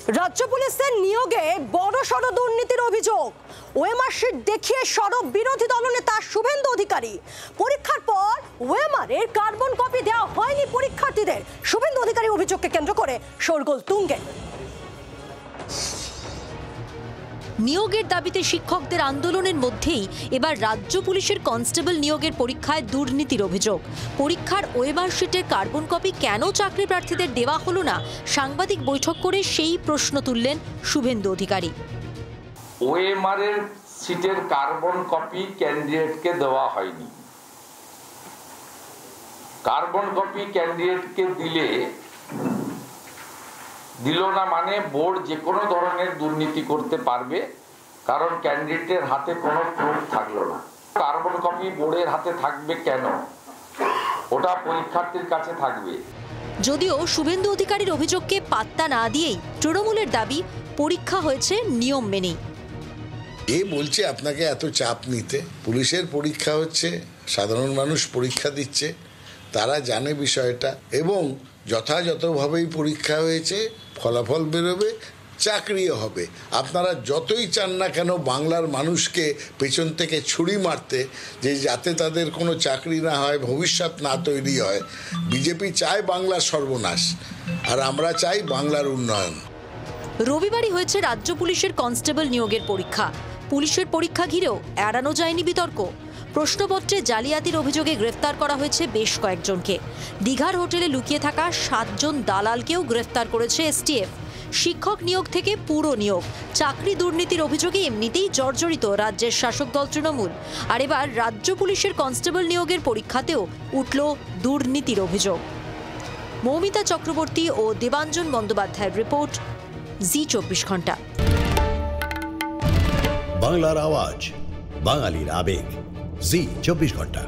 রাজ্য পুলিশের নিয়োগে বড়সড় দুর্নীতির অভিযোগ। ওএমআর শিট দেখিয়ে সরব বিরোধী দলনেতা শুভেন্দু অধিকারী। পরীক্ষার পর ওএমআর-এর কার্বন কপি দেওয়া হয়নি পরীক্ষার্থীদের। শুভেন্দু অধিকারীর অভিযোগকে কেন্দ্র করে শোরগোল তুঙ্গে। নিয়োগের দাবিতে শিক্ষকদের আন্দোলনের মধ্যেই এবার রাজ্য পুলিশের কনস্টেবল নিয়োগের পরীক্ষায় দুর্নীতির অভিযোগ। পরীক্ষার ওএমআর শিটের কার্বন কপি কেন চাকরি প্রার্থীদের দেওয়া হলো না, সাংবাদিক বৈঠক করে সেই প্রশ্ন তুললেন শুভেন্দু অধিকারী। ওএমআর এর শিটের কার্বন কপি ক্যান্ডিডেটকে দেওয়া হয়নি। কার্বন কপি ক্যান্ডিডেটকে দিল না মানে বোর্ড যে কোনো ধরনের দুর্নীতি করতে পারবে, কারণ ক্যান্ডিডেটের হাতে কোনো প্রুফ থাকলো না। কার্বন কপি বোর্ডের হাতে থাকবে কেন? ওটা পরীক্ষার্থীর কাছে থাকবে। যদিও শুভেন্দু অধিকারীর অভিযোগকে পাত্তা না দিয়েই তৃণমূলের দাবি পরীক্ষা হয়েছে নিয়ম মেনেই। এ বলছে আপনাকে এত চাপ নিতে, পুলিশের পরীক্ষা হচ্ছে, সাধারণ মানুষ পরীক্ষা দিচ্ছে, তারা জানে বিষয়টা এবং যথাযথভাবেই পরীক্ষা হয়েছে, ফলাফল বেরোবে, চাকরিও হবে। আপনারা যতই চান না কেন বাংলার মানুষকে পেছন থেকে ছুরি মারতে, যে যাতে তাদের কোনো চাকরি না হয়, ভবিষ্যৎ না তৈরি হয়, বিজেপি চায় বাংলার সর্বনাশ, আর আমরা চাই বাংলার উন্নয়ন। রবিবারই হয়েছে রাজ্য পুলিশের কনস্টেবল নিয়োগের পরীক্ষা। পুলিশের পরীক্ষা ঘিরেও এড়ানো যায়নি বিতর্ক। প্রশ্নপত্রে জালিয়াতির অভিযোগে গ্রেফতার করা হয়েছে বেশ কয়েকজনকে। দীঘার হোটেলে লুকিয়ে থাকা 7 জন দালালকেও গ্রেফতার করেছে এসটিএফ। শিক্ষক নিয়োগ থেকে পুরো নিয়োগ, চাকরি দুর্নীতির অভিযোগে এমনিতেই জর্জরিত রাজ্যের শাসক দল তৃণমূল। আর এবার রাজ্য পুলিশের কনস্টেবল নিয়োগের পরীক্ষাতেও উঠল দুর্নীতির অভিযোগ। মৌমিতা চক্রবর্তী ও দেবাঞ্জন বন্দ্যোপাধ্যায়ের রিপোর্ট, জি 24 ঘন্টা। বাংলার আওয়াজ, বাঙালির আবেগ, জি 24 ঘন্টা।